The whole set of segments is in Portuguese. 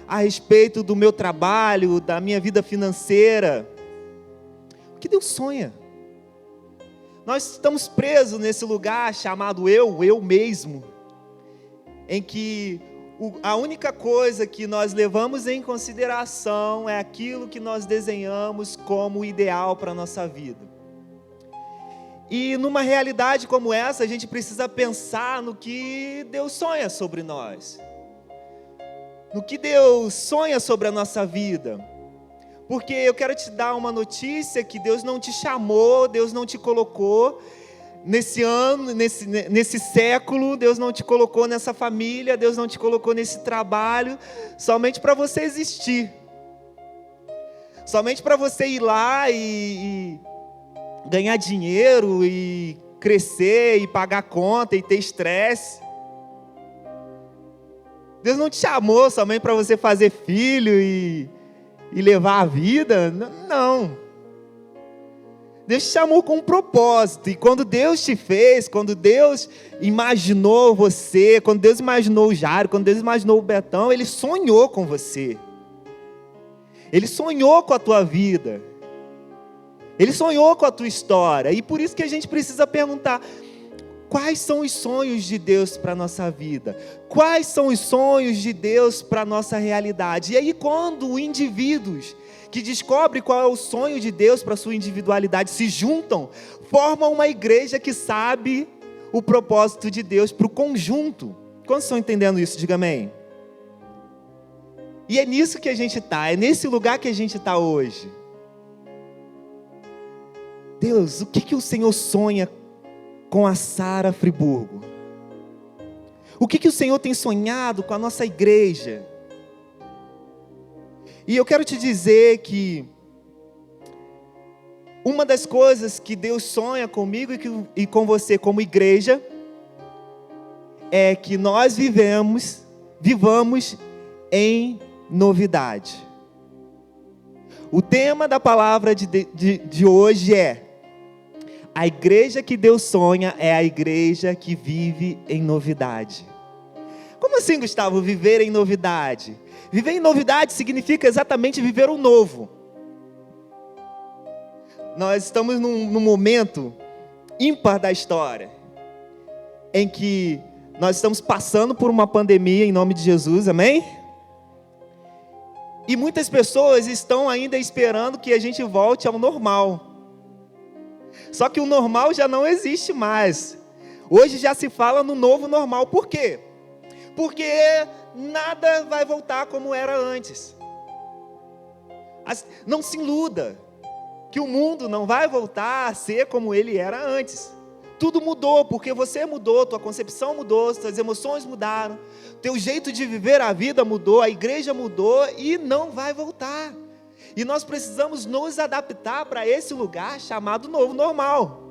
a respeito do meu trabalho, da minha vida financeira. O que Deus sonha? Nós estamos presos nesse lugar chamado eu mesmo, em que a única coisa que nós levamos em consideração é aquilo que nós desenhamos como ideal para a nossa vida. E numa realidade como essa, a gente precisa pensar no que Deus sonha sobre nós. No que Deus sonha sobre a nossa vida. Porque eu quero te dar uma notícia que Deus não te chamou, Deus não te colocou nesse ano, nesse século, Deus não te colocou nessa família, Deus não te colocou nesse trabalho, somente para você existir. Somente para você ir lá e ganhar dinheiro e crescer e pagar conta e ter estresse. Deus não te chamou somente para você fazer filho e levar a vida. Não. Deus te chamou com um propósito. E quando Deus te fez, quando Deus imaginou você, quando Deus imaginou o Jairo, quando Deus imaginou o Betão, Ele sonhou com você. Ele sonhou com a tua vida. Ele sonhou com a tua história. E por isso que a gente precisa perguntar: quais são os sonhos de Deus para a nossa vida? Quais são os sonhos de Deus para a nossa realidade? E aí, quando indivíduos que descobrem qual é o sonho de Deus para a sua individualidade se juntam, formam uma igreja que sabe o propósito de Deus para o conjunto. Quantos estão entendendo isso? Diga amém. E é nisso que a gente está, é nesse lugar que a gente está hoje. Deus, o que o Senhor sonha com a Sara Friburgo? O que o Senhor tem sonhado com a nossa igreja? E eu quero te dizer que uma das coisas que Deus sonha comigo e com você como igreja é que nós vivamos em novidade. O tema da palavra de hoje é: a igreja que Deus sonha é a igreja que vive em novidade. Como assim, Gustavo, viver em novidade? Viver em novidade significa exatamente viver o novo. Nós estamos num momento ímpar da história, em que nós estamos passando por uma pandemia em nome de Jesus, amém? E muitas pessoas estão ainda esperando que a gente volte ao normal. Só que o normal já não existe mais. Hoje já se fala no novo normal. Por quê? Porque nada vai voltar como era antes. Não se iluda que o mundo não vai voltar a ser como ele era antes. Tudo mudou, porque você mudou, tua concepção mudou, suas emoções mudaram, teu jeito de viver a vida mudou, a igreja mudou e não vai voltar. E nós precisamos nos adaptar para esse lugar chamado novo normal.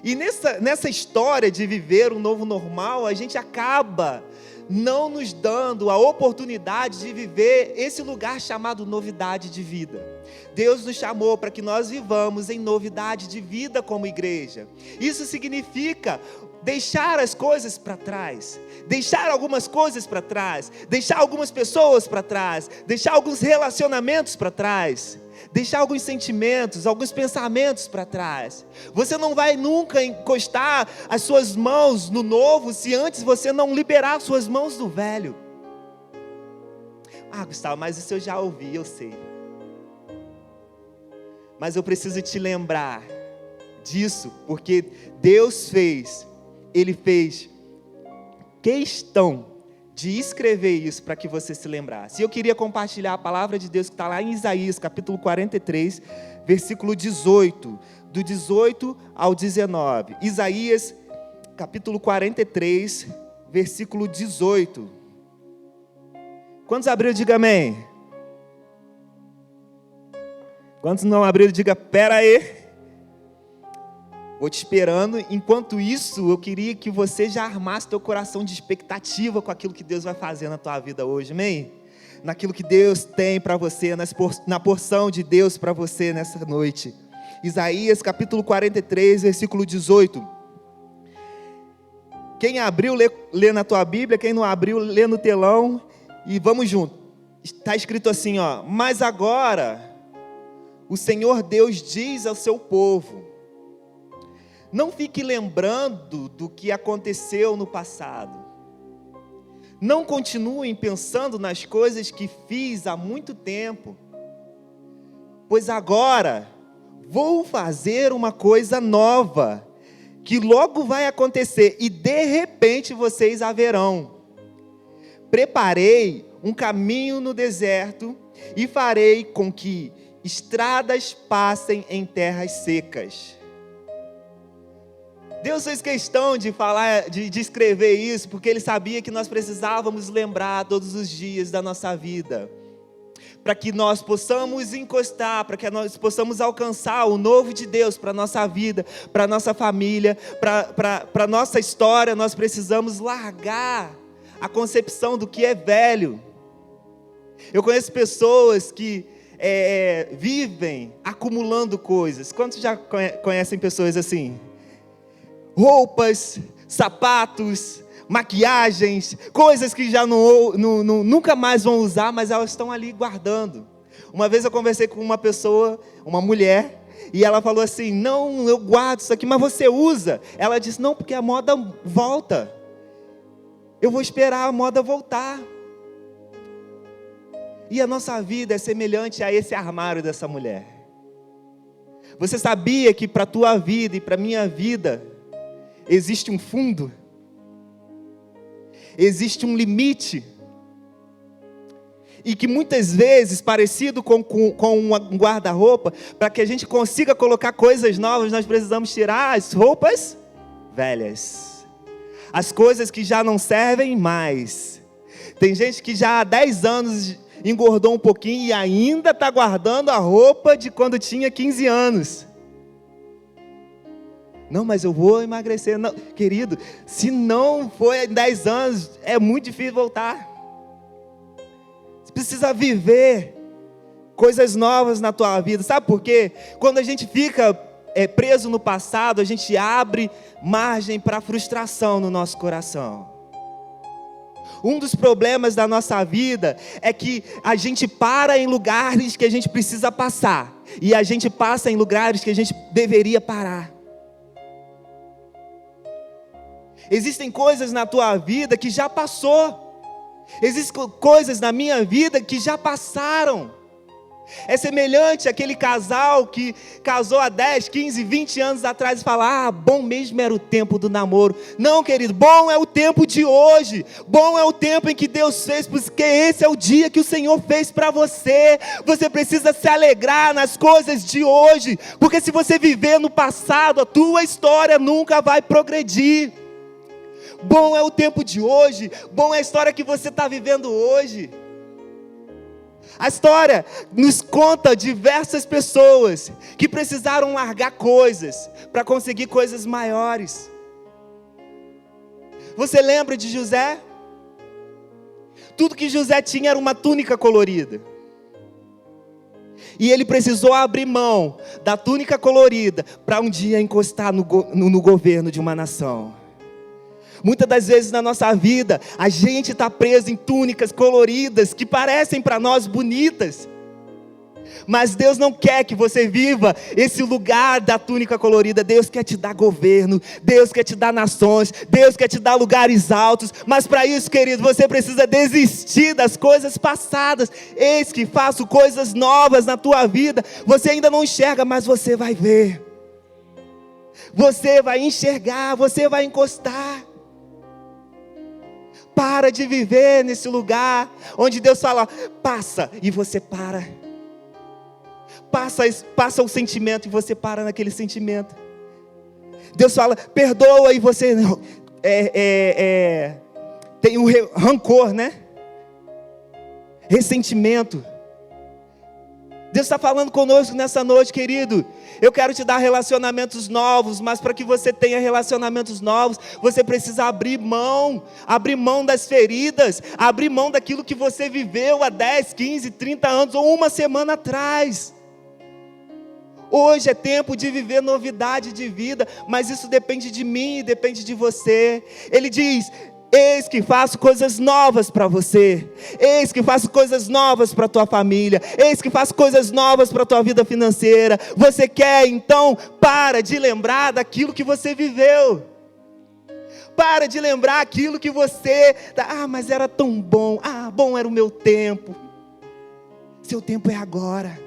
E nessa história de viver um novo normal, a gente acaba não nos dando a oportunidade de viver esse lugar chamado novidade de vida. Deus nos chamou para que nós vivamos em novidade de vida como igreja. Isso significa deixar as coisas para trás, deixar algumas coisas para trás, deixar algumas pessoas para trás, deixar alguns relacionamentos para trás, deixar alguns sentimentos, alguns pensamentos para trás. Você não vai nunca encostar as suas mãos no novo se antes você não liberar as suas mãos do velho. Ah, Gustavo, mas isso eu já ouvi, eu sei. Mas eu preciso te lembrar disso, porque Deus Ele fez questão de escrever isso para que você se lembrasse. E eu queria compartilhar a palavra de Deus que está lá em Isaías, capítulo 43, versículo 18, do 18 ao 19. Isaías, capítulo 43, versículo 18. Quantos abriram, diga amém. Quantos não abriram, diga, pera aí. Vou te esperando. Enquanto isso, eu queria que você já armasse teu coração de expectativa com aquilo que Deus vai fazer na tua vida hoje, amém? Naquilo que Deus tem para você, na porção de Deus para você nessa noite. Isaías capítulo 43, versículo 18. Quem abriu, lê na tua Bíblia. Quem não abriu, lê no telão. E vamos junto. Está escrito assim, ó: mas agora o Senhor Deus diz ao seu povo: não fique lembrando do que aconteceu no passado. Não continuem pensando nas coisas que fiz há muito tempo, pois agora vou fazer uma coisa nova, que logo vai acontecer, e de repente vocês a verão. Preparei um caminho no deserto, e farei com que estradas passem em terras secas. Deus fez questão de falar, de escrever isso, porque Ele sabia que nós precisávamos lembrar todos os dias da nossa vida, para que nós possamos encostar, para que nós possamos alcançar o novo de Deus para a nossa vida, para a nossa família, para a nossa história. Nós precisamos largar a concepção do que é velho. Eu conheço pessoas que vivem acumulando coisas. Quantos já conhecem pessoas assim? Roupas, sapatos, maquiagens, coisas que já nunca mais vão usar, mas elas estão ali guardando. Uma vez eu conversei com uma pessoa, uma mulher, e ela falou assim: não, eu guardo isso aqui, mas você usa? Ela disse: não, porque a moda volta. Eu vou esperar a moda voltar. E a nossa vida é semelhante a esse armário dessa mulher. Você sabia que para a tua vida e para a minha vida existe um fundo? Existe um limite? E que muitas vezes, parecido com um guarda-roupa, para que a gente consiga colocar coisas novas, nós precisamos tirar as roupas velhas, as coisas que já não servem mais. Tem gente que já há 10 anos engordou um pouquinho e ainda está guardando a roupa de quando tinha 15 anos. Não, mas eu vou emagrecer. Não, querido, se não foi em 10 anos, é muito difícil voltar. Você precisa viver coisas novas na tua vida. Sabe por quê? Quando a gente fica preso no passado, a gente abre margem para frustração no nosso coração. Um dos problemas da nossa vida é que a gente para em lugares que a gente precisa passar, e a gente passa em lugares que a gente deveria parar. Existem coisas na tua vida que já passou. Existem coisas na minha vida que já passaram. É semelhante àquele casal que casou há 10, 15, 20 anos atrás e fala: ah, bom mesmo era o tempo do namoro. Não, querido, bom é o tempo de hoje. Bom é o tempo em que Deus fez, porque esse é o dia que o Senhor fez para você. Você precisa se alegrar nas coisas de hoje, porque se você viver no passado, a tua história nunca vai progredir. Bom é o tempo de hoje. Bom é a história que você está vivendo hoje. A história nos conta diversas pessoas que precisaram largar coisas para conseguir coisas maiores. Você lembra de José? Tudo que José tinha era uma túnica colorida. E ele precisou abrir mão da túnica colorida para um dia encostar no governo de uma nação. Muitas das vezes na nossa vida, a gente está preso em túnicas coloridas que parecem para nós bonitas. Mas Deus não quer que você viva esse lugar da túnica colorida. Deus quer te dar governo, Deus quer te dar nações, Deus quer te dar lugares altos. Mas para isso, querido, você precisa desistir das coisas passadas. Eis que faço coisas novas na tua vida. Você ainda não enxerga, mas você vai ver. Você vai enxergar, você vai encostar. Para de viver nesse lugar onde Deus fala: passa, e você para. Passa o sentimento e você para naquele sentimento. Deus fala: perdoa, e você tem um rancor, né? Ressentimento. Deus está falando conosco nessa noite, querido. Eu quero te dar relacionamentos novos, mas para que você tenha relacionamentos novos, você precisa abrir mão das feridas, abrir mão daquilo que você viveu há 10, 15, 30 anos ou uma semana atrás. Hoje é tempo de viver novidade de vida, mas isso depende de mim e depende de você. Ele diz: Eis que faço coisas novas para você. Eis que faço coisas novas para a tua família. Eis que faço coisas novas para a tua vida financeira. Você quer, então, para de lembrar daquilo que você viveu. Para de lembrar aquilo que você... mas era tão bom. Bom era o meu tempo. Seu tempo é agora.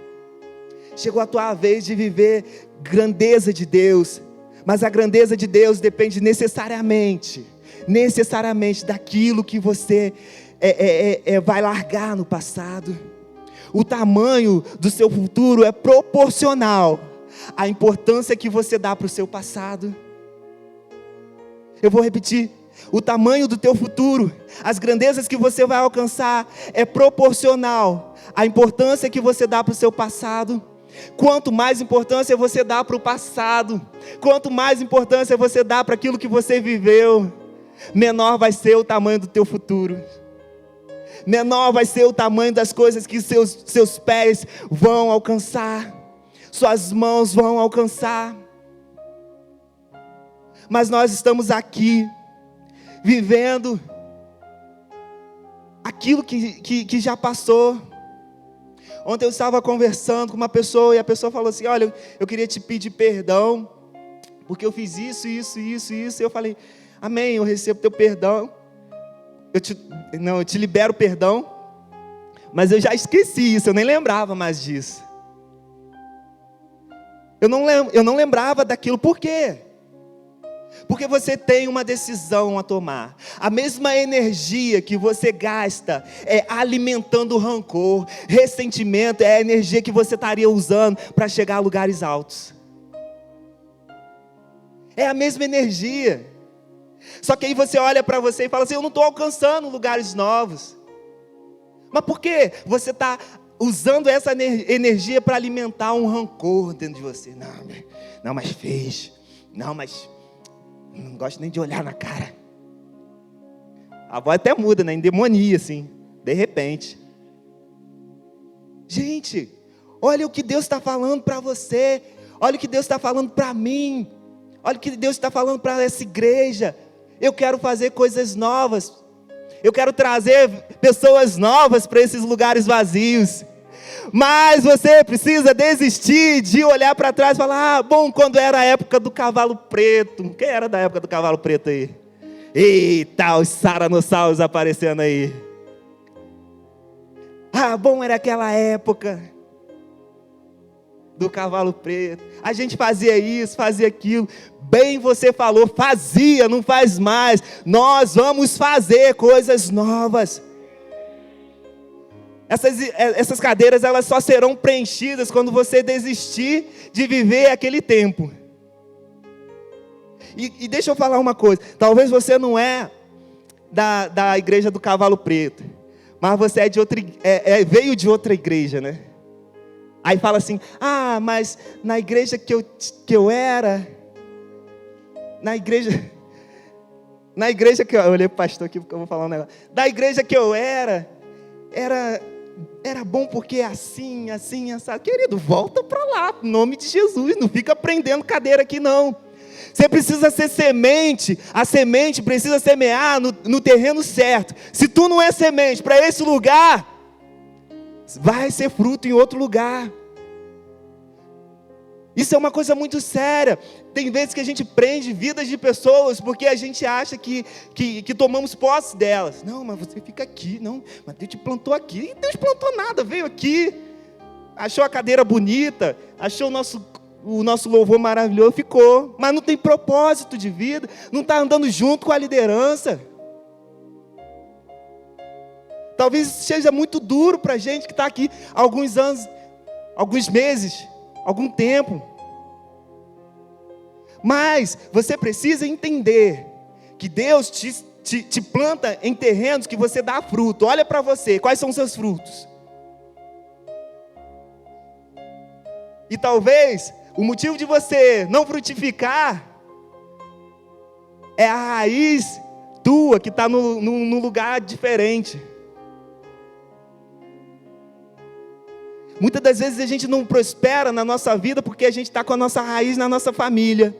Chegou a tua vez de viver grandeza de Deus. Mas a grandeza de Deus depende necessariamente daquilo que você vai largar no passado. O tamanho do seu futuro é proporcional à importância que você dá para o seu passado. Eu vou repetir. O tamanho do teu futuro, as grandezas que você vai alcançar, é proporcional à importância que você dá para o seu passado. Quanto mais importância você dá para o passado, quanto mais importância você dá para aquilo que você viveu, menor vai ser o tamanho do teu futuro. Menor vai ser o tamanho das coisas que seus pés vão alcançar, suas mãos vão alcançar. Mas nós estamos aqui, vivendo aquilo que já passou. Ontem eu estava conversando com uma pessoa e a pessoa falou assim: olha, eu queria te pedir perdão, porque eu fiz isso. E eu falei: amém, eu recebo teu perdão. Eu te libero perdão. Mas eu já esqueci isso, eu nem lembrava mais disso. Eu não lembrava daquilo. Por quê? Porque você tem uma decisão a tomar. A mesma energia que você gasta alimentando rancor, ressentimento, é a energia que você estaria usando para chegar a lugares altos. É a mesma energia. Só que aí você olha para você e fala assim: eu não estou alcançando lugares novos. Mas por quê? Você está usando essa energia para alimentar um rancor dentro de você. Não, mas fez. Não gosto nem de olhar na cara. A voz até muda, né? Endemonia, assim, de repente. Gente, olha o que Deus está falando para você. Olha o que Deus está falando para mim. Olha o que Deus está falando para essa igreja. Eu quero fazer coisas novas. Eu quero trazer pessoas novas para esses lugares vazios. Mas você precisa desistir de olhar para trás e falar: bom, quando era a época do cavalo preto. Quem era da época do cavalo preto aí? Eita, os saranossauros aparecendo aí. Bom, era aquela época do cavalo preto. A gente fazia isso, fazia aquilo. Bem, você falou, fazia, não faz mais. Nós vamos fazer coisas novas. Essas cadeiras, elas só serão preenchidas quando você desistir de viver aquele tempo. E deixa eu falar uma coisa. Talvez você não é da igreja do cavalo preto, mas você é de outra, veio de outra igreja, né? Aí fala assim: mas na igreja que eu era, na igreja que eu olhei para o pastor aqui porque eu vou falar um negócio. Da igreja que eu era bom porque assim, assado. Querido, volta para lá, em nome de Jesus. Não fica prendendo cadeira aqui não. Você precisa ser semente. A semente precisa semear no terreno certo. Se tu não é semente para esse lugar, vai ser fruto em outro lugar. Isso é uma coisa muito séria. Tem vezes que a gente prende vidas de pessoas porque a gente acha que tomamos posse delas. Não, mas você fica aqui. Não, mas Deus te plantou aqui. E Deus plantou nada, veio aqui. Achou a cadeira bonita, achou o nosso louvor maravilhoso, ficou. Mas não tem propósito de vida, não está andando junto com a liderança. Talvez seja muito duro para a gente que está aqui há alguns anos, alguns meses, algum tempo. Mas você precisa entender que Deus te planta em terrenos que você dá fruto. Olha para você, quais são os seus frutos? E talvez o motivo de você não frutificar é a raiz tua que está num lugar diferente. Muitas das vezes a gente não prospera na nossa vida porque a gente está com a nossa raiz na nossa família.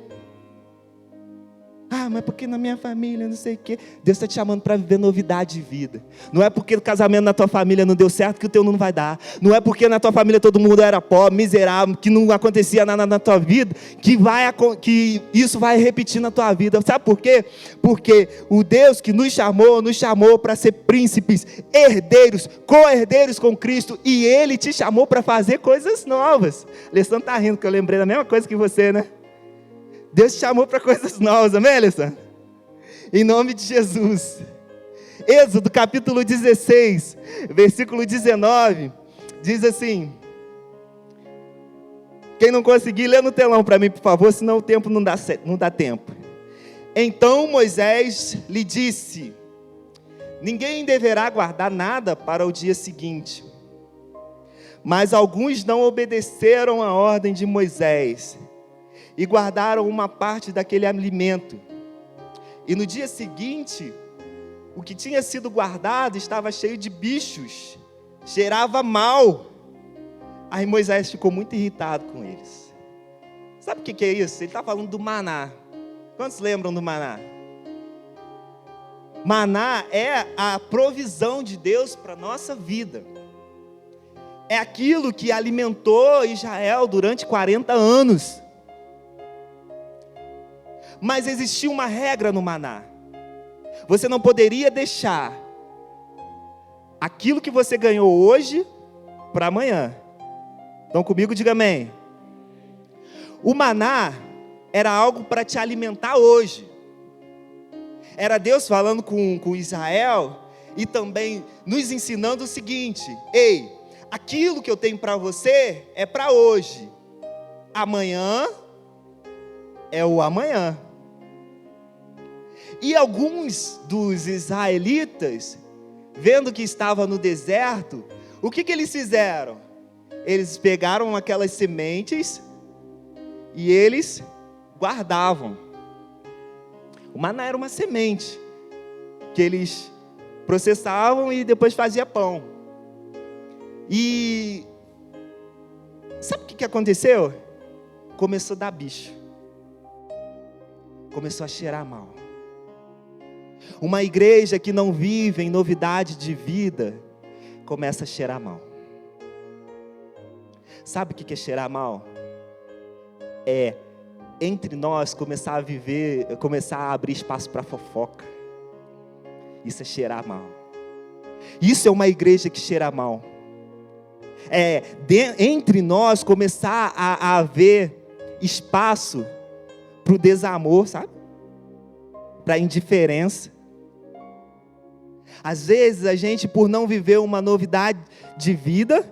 mas porque na minha família, não sei o quê. Deus está te chamando para viver novidade de vida. Não é porque o casamento na tua família não deu certo que o teu não vai dar. Não é porque na tua família todo mundo era pobre, miserável, que não acontecia nada na tua vida, que isso vai repetir na tua vida. Sabe por quê? Porque o Deus que nos chamou para ser príncipes, herdeiros, co-herdeiros com Cristo, e Ele te chamou para fazer coisas novas. Alessandro está rindo, que eu lembrei da mesma coisa que você, né? Deus te chamou para coisas novas, amém, Alessandro? Em nome de Jesus. Êxodo capítulo 16, versículo 19, diz assim: quem não conseguir, lê no telão para mim, por favor, senão o tempo não dá tempo. Então Moisés lhe disse: ninguém deverá guardar nada para o dia seguinte. Mas alguns não obedeceram a ordem de Moisés e guardaram uma parte daquele alimento. E no dia seguinte, o que tinha sido guardado estava cheio de bichos, cheirava mal. Aí Moisés ficou muito irritado com eles. Sabe o que é isso? Ele está falando do maná. Quantos lembram do maná? Maná é a provisão de Deus para a nossa vida. É aquilo que alimentou Israel durante 40 anos. Mas existia uma regra no maná. Você não poderia deixar aquilo que você ganhou hoje para amanhã. Estão comigo? Diga amém. O maná era algo para te alimentar hoje. Era Deus falando com Israel e também nos ensinando o seguinte: ei, aquilo que eu tenho para você é para hoje. Amanhã é o amanhã. E alguns dos israelitas, vendo que estava no deserto, o que eles fizeram? Eles pegaram aquelas sementes e eles guardavam. O maná era uma semente que eles processavam e depois fazia pão. E sabe o que aconteceu? Começou a dar bicho. Começou a cheirar mal. Uma igreja que não vive em novidade de vida começa a cheirar mal. Sabe o que é cheirar mal? É entre nós começar a abrir espaço para fofoca. Isso é cheirar mal. Isso é uma igreja que cheira mal. Entre nós começar a haver espaço para o desamor, sabe? Para a indiferença. Às vezes a gente, por não viver uma novidade de vida,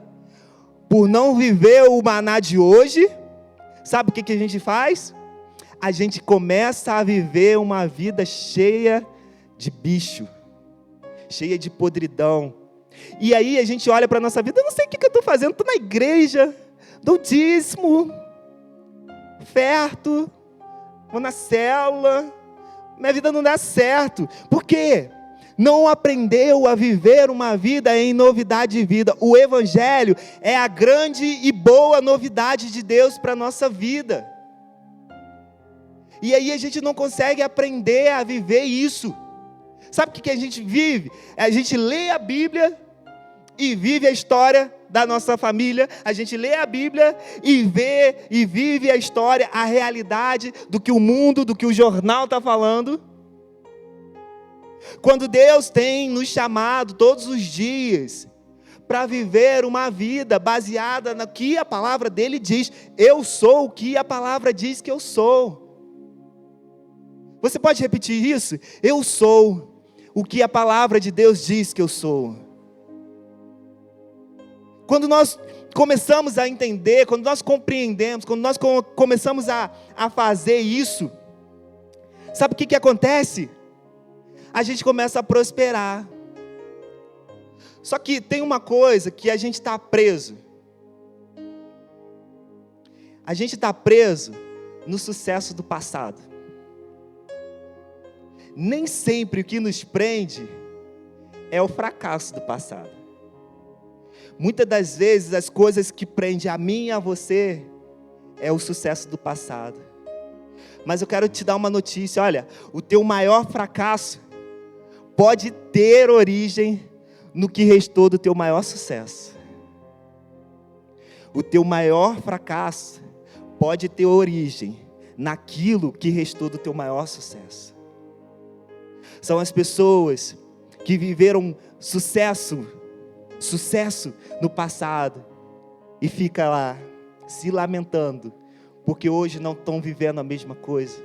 por não viver o maná de hoje, sabe o que a gente faz? A gente começa a viver uma vida cheia de bicho, cheia de podridão. E aí a gente olha para a nossa vida: eu não sei o que eu estou fazendo, estou na igreja, dou dízimo, oferto, vou na célula, minha vida não dá certo. Por quê? Não aprendeu a viver uma vida em novidade de vida. O Evangelho é a grande e boa novidade de Deus para a nossa vida. E aí a gente não consegue aprender a viver isso. Sabe o que a gente vive? A gente lê a Bíblia e vive a história da nossa família. A gente lê a Bíblia e vê e vive a história, a realidade do que o mundo, do que o jornal está falando. Quando Deus tem nos chamado todos os dias para viver uma vida baseada no que a palavra dele diz. Eu sou o que a palavra diz que eu sou. Você pode repetir isso? Eu sou o que a palavra de Deus diz que eu sou. Quando nós começamos a entender, quando nós compreendemos, quando nós começamos a fazer isso, sabe o que acontece? A gente começa a prosperar. Só que tem uma coisa que a gente está preso. A gente está preso no sucesso do passado. Nem sempre o que nos prende é o fracasso do passado. Muitas das vezes as coisas que prendem a mim e a você é o sucesso do passado. Mas eu quero te dar uma notícia, olha, o teu maior fracasso pode ter origem no que restou do teu maior sucesso. O teu maior fracasso pode ter origem naquilo que restou do teu maior sucesso. São as pessoas que viveram sucesso no passado e fica lá se lamentando, porque hoje não estão vivendo a mesma coisa.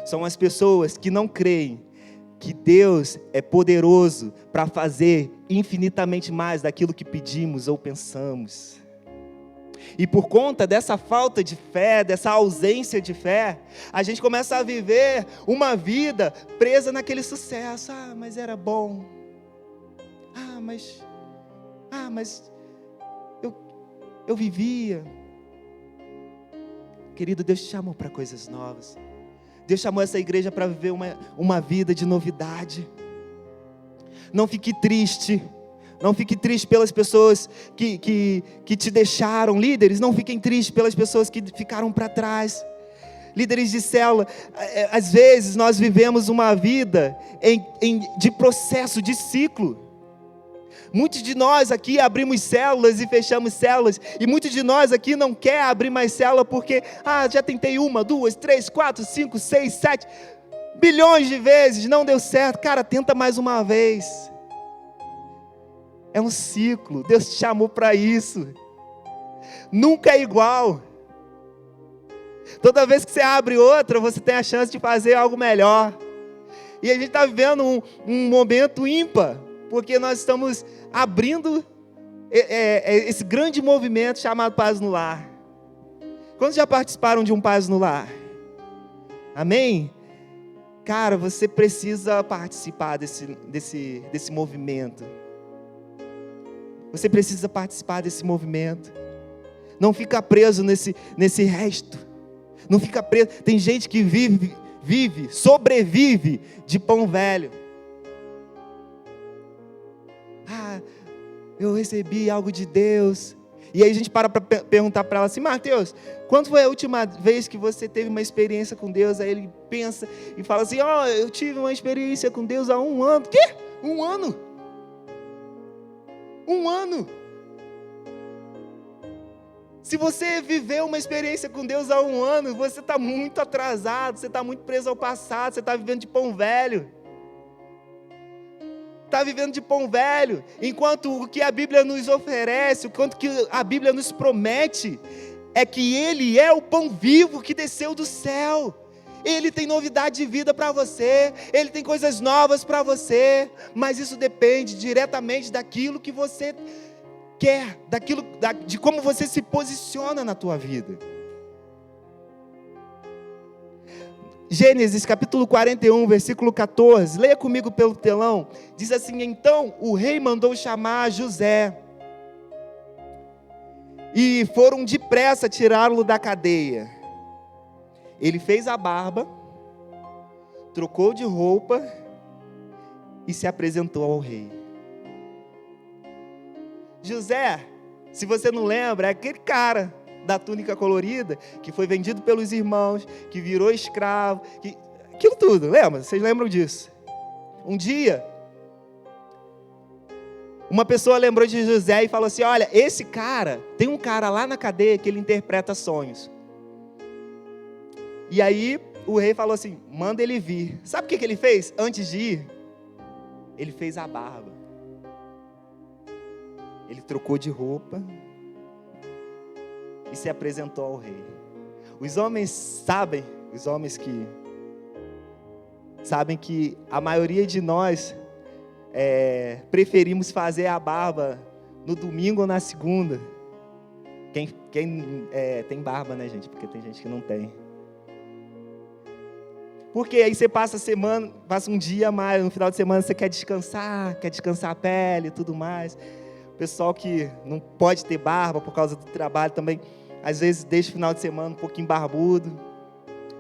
São as pessoas que não creem que Deus é poderoso para fazer infinitamente mais daquilo que pedimos ou pensamos. E por conta dessa falta de fé, dessa ausência de fé, a gente começa a viver uma vida presa naquele sucesso. Mas era bom. Mas eu vivia. Querido, Deus te chamou para coisas novas. Deus chamou essa igreja para viver uma vida de novidade. Não fique triste. Não fique triste pelas pessoas que te deixaram. Líderes, não fiquem tristes pelas pessoas que ficaram para trás. Líderes de célula, às vezes nós vivemos uma vida de processo, de ciclo. Muitos de nós aqui abrimos células e fechamos células, e muitos de nós aqui não quer abrir mais célula porque, já tentei 1, 2, 3, 4, 5, 6, 7, bilhões de vezes, não deu certo. Cara, tenta mais uma vez. É um ciclo, Deus te chamou para isso. Nunca é igual. Toda vez que você abre outra, você tem a chance de fazer algo melhor. E a gente está vivendo um momento ímpar, porque nós estamos abrindo esse grande movimento chamado Paz no Lar. Quantos já participaram de um Paz no Lar? Amém? Cara, você precisa participar desse movimento. Você precisa participar desse movimento. Não fica preso nesse resto. Não fica preso. Tem gente que sobrevive de pão velho. Eu recebi algo de Deus. E aí a gente para perguntar para ela assim: Mateus, quando foi a última vez que você teve uma experiência com Deus? Aí ele pensa e fala assim: eu tive uma experiência com Deus há 1 ano. Quê? 1 ano? 1 ano? Se você viveu uma experiência com Deus há 1 ano, você está muito atrasado, você está muito preso ao passado, você está vivendo de pão velho. Está vivendo de pão velho, enquanto o que a Bíblia nos oferece, enquanto que a Bíblia nos promete, é que Ele é o pão vivo que desceu do céu. Ele tem novidade de vida para você, Ele tem coisas novas para você, mas isso depende diretamente daquilo que você quer, de como você se posiciona na tua vida. Gênesis capítulo 41, versículo 14, leia comigo pelo telão, diz assim: então o rei mandou chamar José, e foram depressa tirá-lo da cadeia. Ele fez a barba, trocou de roupa, e se apresentou ao rei. José, se você não lembra, é aquele cara da túnica colorida, que foi vendido pelos irmãos, que virou escravo, aquilo tudo, lembra? Vocês lembram disso? Um dia, uma pessoa lembrou de José e falou assim: olha, esse cara, tem um cara lá na cadeia que ele interpreta sonhos. E aí, o rei falou assim: manda ele vir. Sabe o que ele fez antes de ir? Ele fez a barba. Ele trocou de roupa e se apresentou ao rei. Os homens que sabem que a maioria de nós preferimos fazer a barba no domingo ou na segunda. Quem tem barba, né, gente? Porque tem gente que não tem. Porque aí você passa um dia a mais, no final de semana você quer descansar a pele e tudo mais. O pessoal que não pode ter barba por causa do trabalho também, às vezes deixa o final de semana um pouquinho barbudo.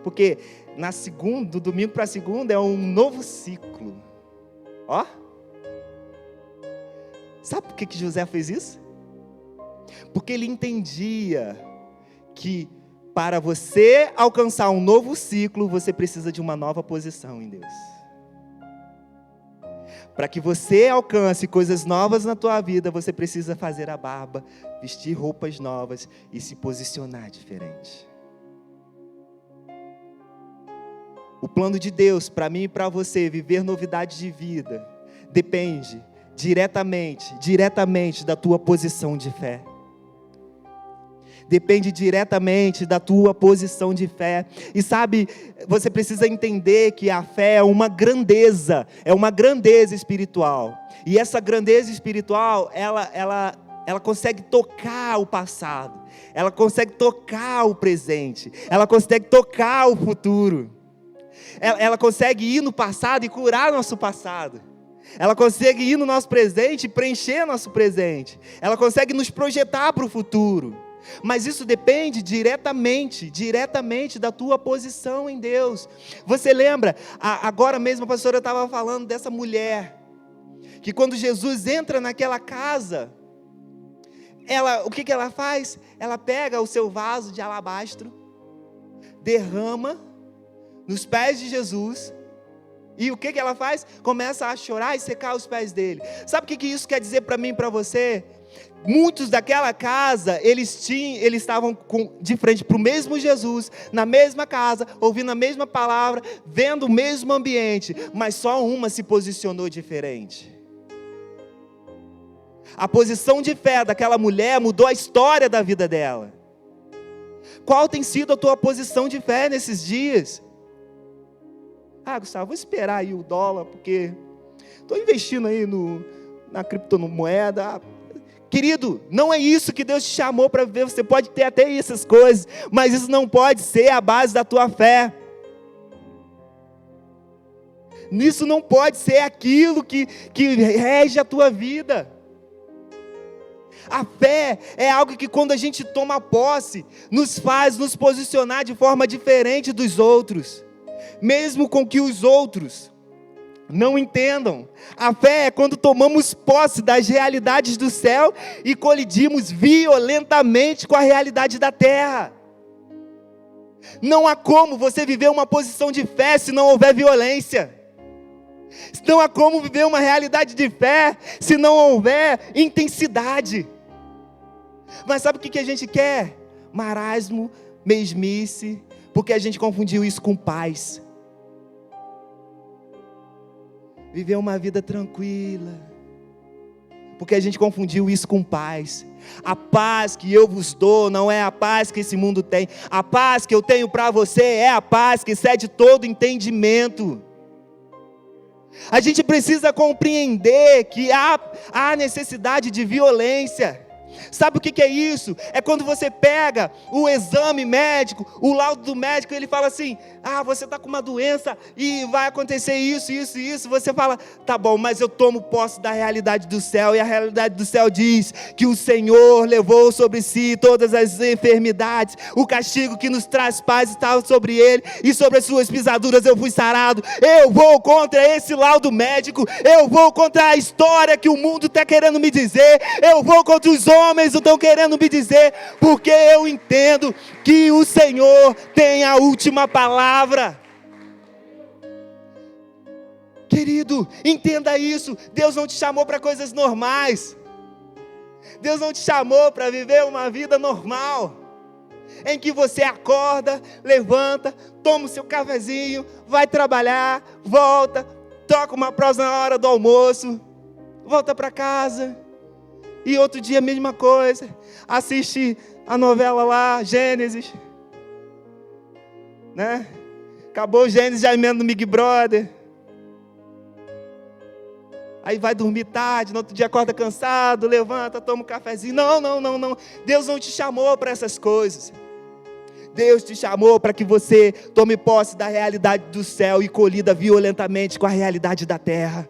Porque do domingo para a segunda é um novo ciclo. Ó. Sabe por que José fez isso? Porque ele entendia que para você alcançar um novo ciclo, você precisa de uma nova posição em Deus. Para que você alcance coisas novas na tua vida, você precisa fazer a barba, vestir roupas novas e se posicionar diferente. O plano de Deus para mim e para você viver novidade de vida depende diretamente da tua posição de fé. Depende diretamente da tua posição de fé. E sabe, você precisa entender que a fé é uma grandeza espiritual. E essa grandeza espiritual, ela consegue tocar o passado, ela consegue tocar o presente, ela consegue tocar o futuro. Ela consegue ir no passado e curar nosso passado. Ela consegue ir no nosso presente e preencher nosso presente. Ela consegue nos projetar para o futuro. Mas isso depende diretamente da tua posição em Deus. Você lembra, agora mesmo a pastora estava falando dessa mulher, que quando Jesus entra naquela casa, o que ela faz? Ela pega o seu vaso de alabastro, derrama nos pés de Jesus, e o que ela faz? Começa a chorar e secar os pés dele. Sabe o que isso quer dizer para mim e para você? Muitos daquela casa, eles estavam de frente para o mesmo Jesus, na mesma casa, ouvindo a mesma palavra, vendo o mesmo ambiente, mas só uma se posicionou diferente. A posição de fé daquela mulher mudou a história da vida dela. Qual tem sido a tua posição de fé nesses dias? Gustavo, vou esperar aí o dólar, porque estou investindo aí na criptomoeda. Querido, não é isso que Deus te chamou para viver. Você pode ter até essas coisas, mas isso não pode ser a base da tua fé. Isso não pode ser aquilo que rege a tua vida. A fé é algo que quando a gente toma posse, nos faz nos posicionar de forma diferente dos outros, mesmo com que os outros não entendam. A fé é quando tomamos posse das realidades do céu e colidimos violentamente com a realidade da terra. Não há como você viver uma posição de fé se não houver violência. Não há como viver uma realidade de fé se não houver intensidade. Mas sabe o que a gente quer? Marasmo, mesmice, porque a gente confundiu isso com paz. Viver uma vida tranquila, porque a gente confundiu isso com paz. A paz que eu vos dou não é a paz que esse mundo tem. A paz que eu tenho para você é a paz que excede todo entendimento. A gente precisa compreender que há necessidade de violência. Sabe o que é isso? É quando você pega o exame médico, o laudo do médico, ele fala assim: você está com uma doença e vai acontecer isso. Você fala: tá bom, mas eu tomo posse da realidade do céu, e a realidade do céu diz que o Senhor levou sobre si todas as enfermidades, o castigo que nos traz paz estava sobre ele, e sobre as suas pisaduras eu fui sarado. Eu vou contra esse laudo médico, eu vou contra a história que o mundo está querendo me dizer, eu vou contra os homens estão querendo me dizer, porque eu entendo que o Senhor tem a última palavra. Querido, entenda isso. Deus não te chamou para coisas normais. Deus não te chamou para viver uma vida normal, em que você acorda, levanta, toma o seu cafezinho, vai trabalhar, volta, toca uma prosa na hora do almoço, volta para casa. E outro dia a mesma coisa, assiste a novela lá, Gênesis, né? Acabou o Gênesis, já emenda no Big Brother. Aí vai dormir tarde, no outro dia acorda cansado, levanta, toma um cafezinho. Não. Deus não te chamou para essas coisas. Deus te chamou para que você tome posse da realidade do céu e colida violentamente com a realidade da terra.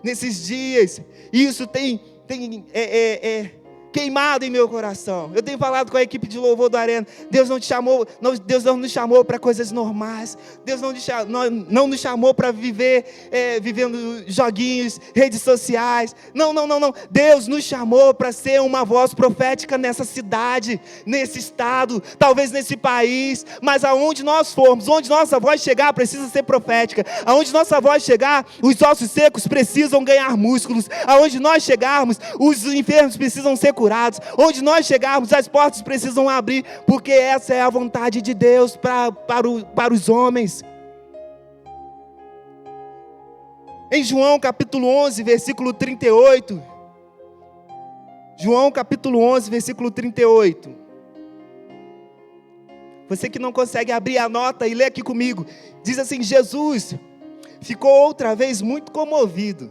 Nesses dias, isso tem queimado em meu coração. Eu tenho falado com a equipe de louvor do Arena. Deus não Deus não nos chamou para coisas normais. Deus não nos chamou para viver vivendo joguinhos, redes sociais. Não. Deus nos chamou para ser uma voz profética nessa cidade, nesse estado, talvez nesse país. Mas aonde nós formos, onde nossa voz chegar, precisa ser profética. Aonde nossa voz chegar, os ossos secos precisam ganhar músculos. Aonde nós chegarmos, os enfermos precisam ser curados. Onde nós chegarmos, as portas precisam abrir, porque essa é a vontade de Deus para os homens. Em João capítulo 11, versículo 38. João capítulo 11, versículo 38. Você que não consegue abrir a nota e ler aqui comigo. Diz assim: Jesus ficou outra vez muito comovido.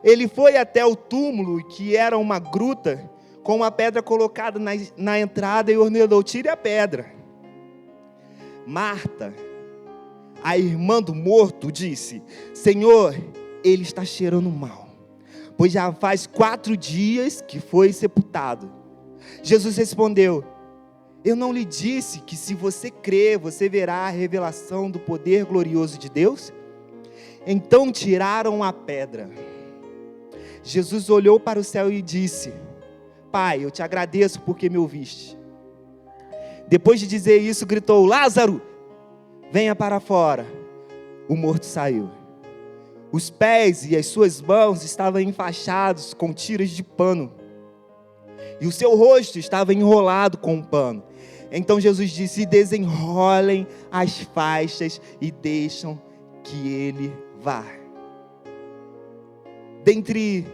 Ele foi até o túmulo, que era uma gruta, com uma pedra colocada na entrada, e ordenou: tire a pedra. Marta, a irmã do morto, disse: Senhor, ele está cheirando mal, pois já faz 4 dias que foi sepultado. Jesus respondeu: eu não lhe disse que se você crer, você verá a revelação do poder glorioso de Deus? Então tiraram a pedra. Jesus olhou para o céu e disse: Pai, eu te agradeço porque me ouviste. Depois de dizer isso, gritou: Lázaro, venha para fora. O morto saiu. Os pés e as suas mãos estavam enfaixados com tiras de pano, e o seu rosto estava enrolado com um pano. Então Jesus disse: desenrolem as faixas e deixam que ele vá. Dentre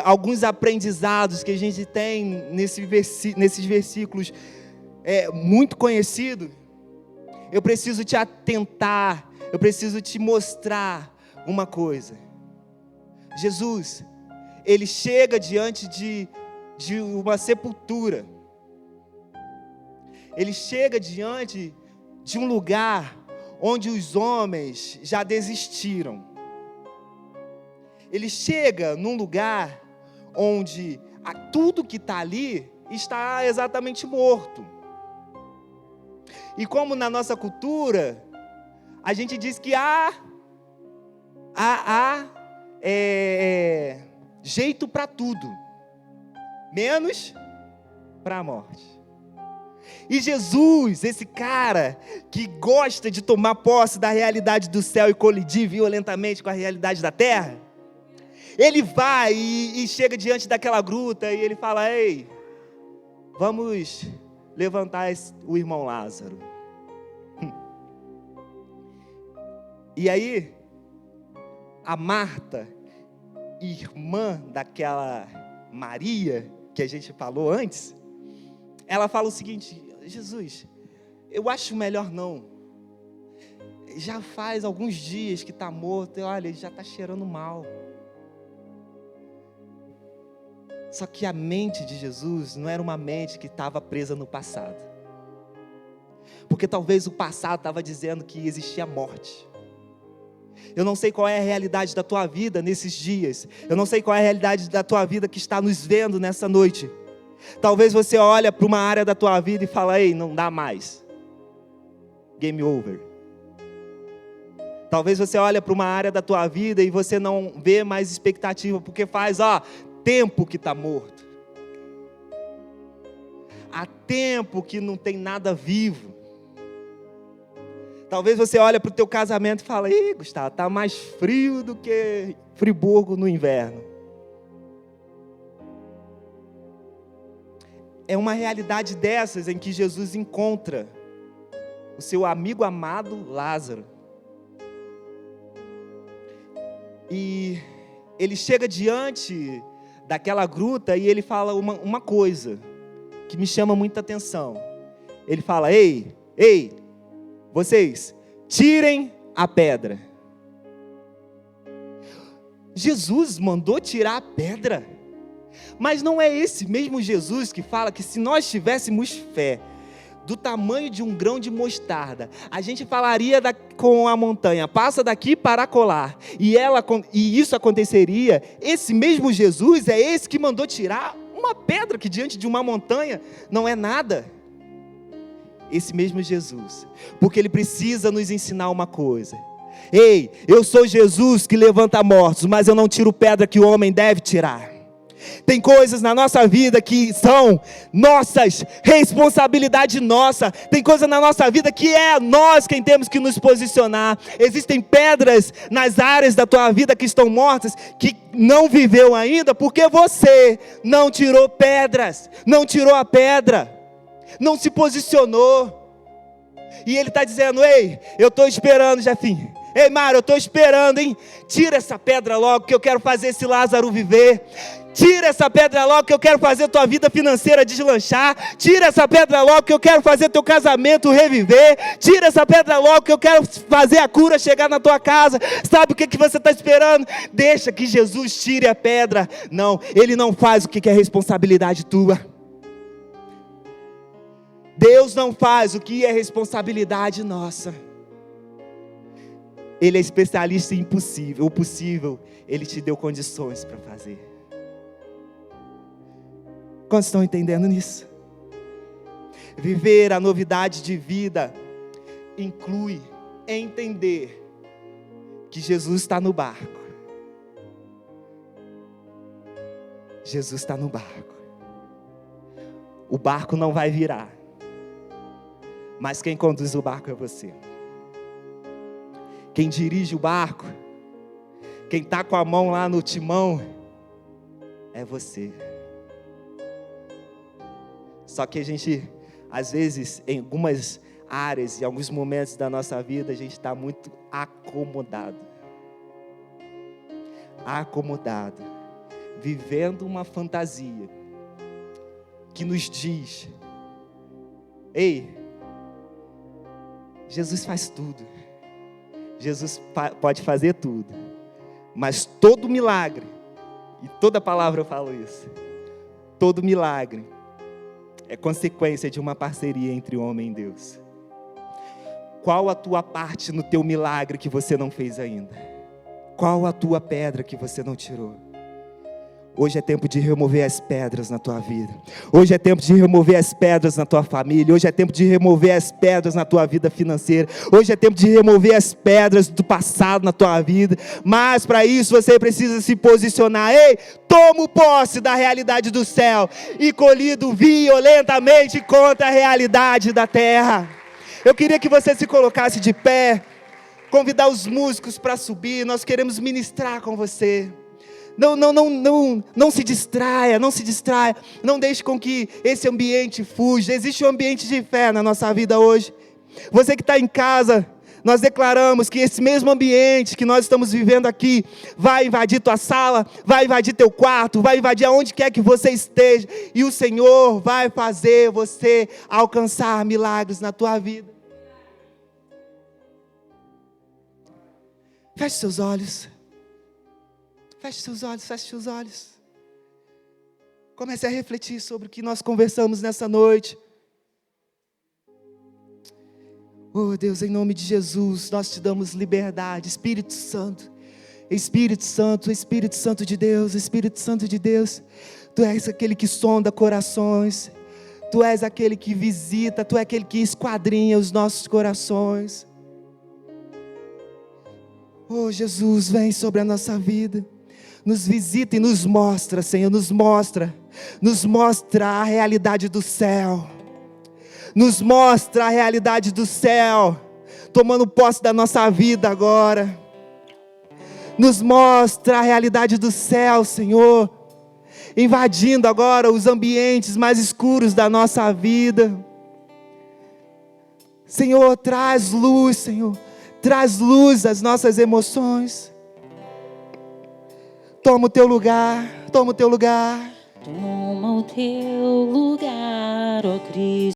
alguns aprendizados que a gente tem nesses versículos muito conhecidos, eu preciso te atentar, eu preciso te mostrar uma coisa. Jesus, ele chega diante de uma sepultura. Ele chega diante de um lugar onde os homens já desistiram. Ele chega num lugar onde tudo que está ali está exatamente morto. E como na nossa cultura, a gente diz que há jeito para tudo, menos para a morte. E Jesus, esse cara que gosta de tomar posse da realidade do céu e colidir violentamente com a realidade da terra, ele vai e chega diante daquela gruta e ele fala: ei, vamos levantar o irmão Lázaro. E aí, a Marta, irmã daquela Maria que a gente falou antes, ela fala o seguinte: Jesus, eu acho melhor não. Já faz alguns dias que está morto, olha, ele já está cheirando mal. Só que a mente de Jesus não era uma mente que estava presa no passado. Porque talvez o passado estava dizendo que existia morte. Eu não sei qual é a realidade da tua vida nesses dias. Eu não sei qual é a realidade da tua vida que está nos vendo nessa noite. Talvez você olhe para uma área da tua vida e fala: ei, não dá mais. Game over. Talvez você olhe para uma área da tua vida e você não vê mais expectativa, porque faz tempo que está morto. Há tempo que não tem nada vivo. Talvez você olhe para o teu casamento e fala: ih, Gustavo, está mais frio do que Friburgo no inverno. É uma realidade dessas em que Jesus encontra o seu amigo amado Lázaro. E ele chega diante daquela gruta e ele fala uma coisa que me chama muita atenção. Ele fala: ei, vocês, tirem a pedra. Jesus mandou tirar a pedra. Mas não é esse mesmo Jesus que fala que se nós tivéssemos fé, do tamanho de um grão de mostarda, a gente falaria com a montanha, passa daqui para colar, e isso aconteceria. Esse mesmo Jesus é esse que mandou tirar uma pedra que diante de uma montanha não é nada. Esse mesmo Jesus, porque Ele precisa nos ensinar uma coisa. Ei, eu sou Jesus que levanta mortos, mas eu não tiro pedra que o homem deve tirar. Tem coisas na nossa vida que são nossas, responsabilidade nossa. Tem coisas na nossa vida que é nós quem temos que nos posicionar. Existem pedras nas áreas da tua vida que estão mortas, que não viveu ainda, porque você não tirou pedras, não tirou a pedra, não se posicionou. E Ele está dizendo: ei, eu estou esperando, Jefinho. Ei, Mário, eu estou esperando, hein? Tira essa pedra logo, que eu quero fazer esse Lázaro viver. Tira essa pedra logo, que eu quero fazer tua vida financeira deslanchar. Tira essa pedra logo, que eu quero fazer teu casamento reviver. Tira essa pedra logo, que eu quero fazer a cura chegar na tua casa. Sabe o que você está esperando? Deixa que Jesus tire a pedra. Não, Ele não faz o que é responsabilidade tua. Deus não faz o que é responsabilidade nossa. Ele é especialista em impossível. O possível, Ele te deu condições para fazer. Quantos estão entendendo nisso? Viver a novidade de vida inclui entender que Jesus está no barco. Jesus está no barco. O barco não vai virar, mas quem conduz o barco é você. Quem dirige o barco, quem está com a mão lá no timão, é você. Só que a gente, às vezes, em algumas áreas, em alguns momentos da nossa vida, a gente está muito acomodado. Acomodado. Vivendo uma fantasia que nos diz: ei, Jesus faz tudo. Jesus pode fazer tudo. Mas todo milagre, e toda palavra eu falo isso, todo milagre é consequência de uma parceria entre o homem e Deus. Qual a tua parte no teu milagre que você não fez ainda? Qual a tua pedra que você não tirou? Hoje é tempo de remover as pedras na tua vida. Hoje é tempo de remover as pedras na tua família. Hoje é tempo de remover as pedras na tua vida financeira. Hoje é tempo de remover as pedras do passado na tua vida. Mas para isso você precisa se posicionar. Ei, tomo posse da realidade do céu e colhido violentamente contra a realidade da terra. Eu queria que você se colocasse de pé, convidar os músicos para subir. Nós queremos ministrar com você. Não se distraia, não se distraia. Não deixe com que esse ambiente fuja. Existe um ambiente de fé na nossa vida hoje. Você que está em casa, nós declaramos que esse mesmo ambiente que nós estamos vivendo aqui vai invadir tua sala, vai invadir teu quarto, vai invadir aonde quer que você esteja. E o Senhor vai fazer você alcançar milagres na tua vida. Feche seus olhos. Feche seus olhos, feche seus olhos. Comece a refletir sobre o que nós conversamos nessa noite. Oh Deus, em nome de Jesus, nós te damos liberdade. Espírito Santo, Espírito Santo, Espírito Santo de Deus, Espírito Santo de Deus. Tu és aquele que sonda corações. Tu és aquele que visita, Tu és aquele que esquadrinha os nossos corações. Oh Jesus, vem sobre a nossa vida. Nos visita e nos mostra, Senhor, nos mostra a realidade do céu, nos mostra a realidade do céu, tomando posse da nossa vida agora, nos mostra a realidade do céu, Senhor, invadindo agora os ambientes mais escuros da nossa vida. Senhor, traz luz, Senhor, traz luz às nossas emoções. Toma o teu lugar, toma o teu lugar. Toma o teu lugar, ó Cristo.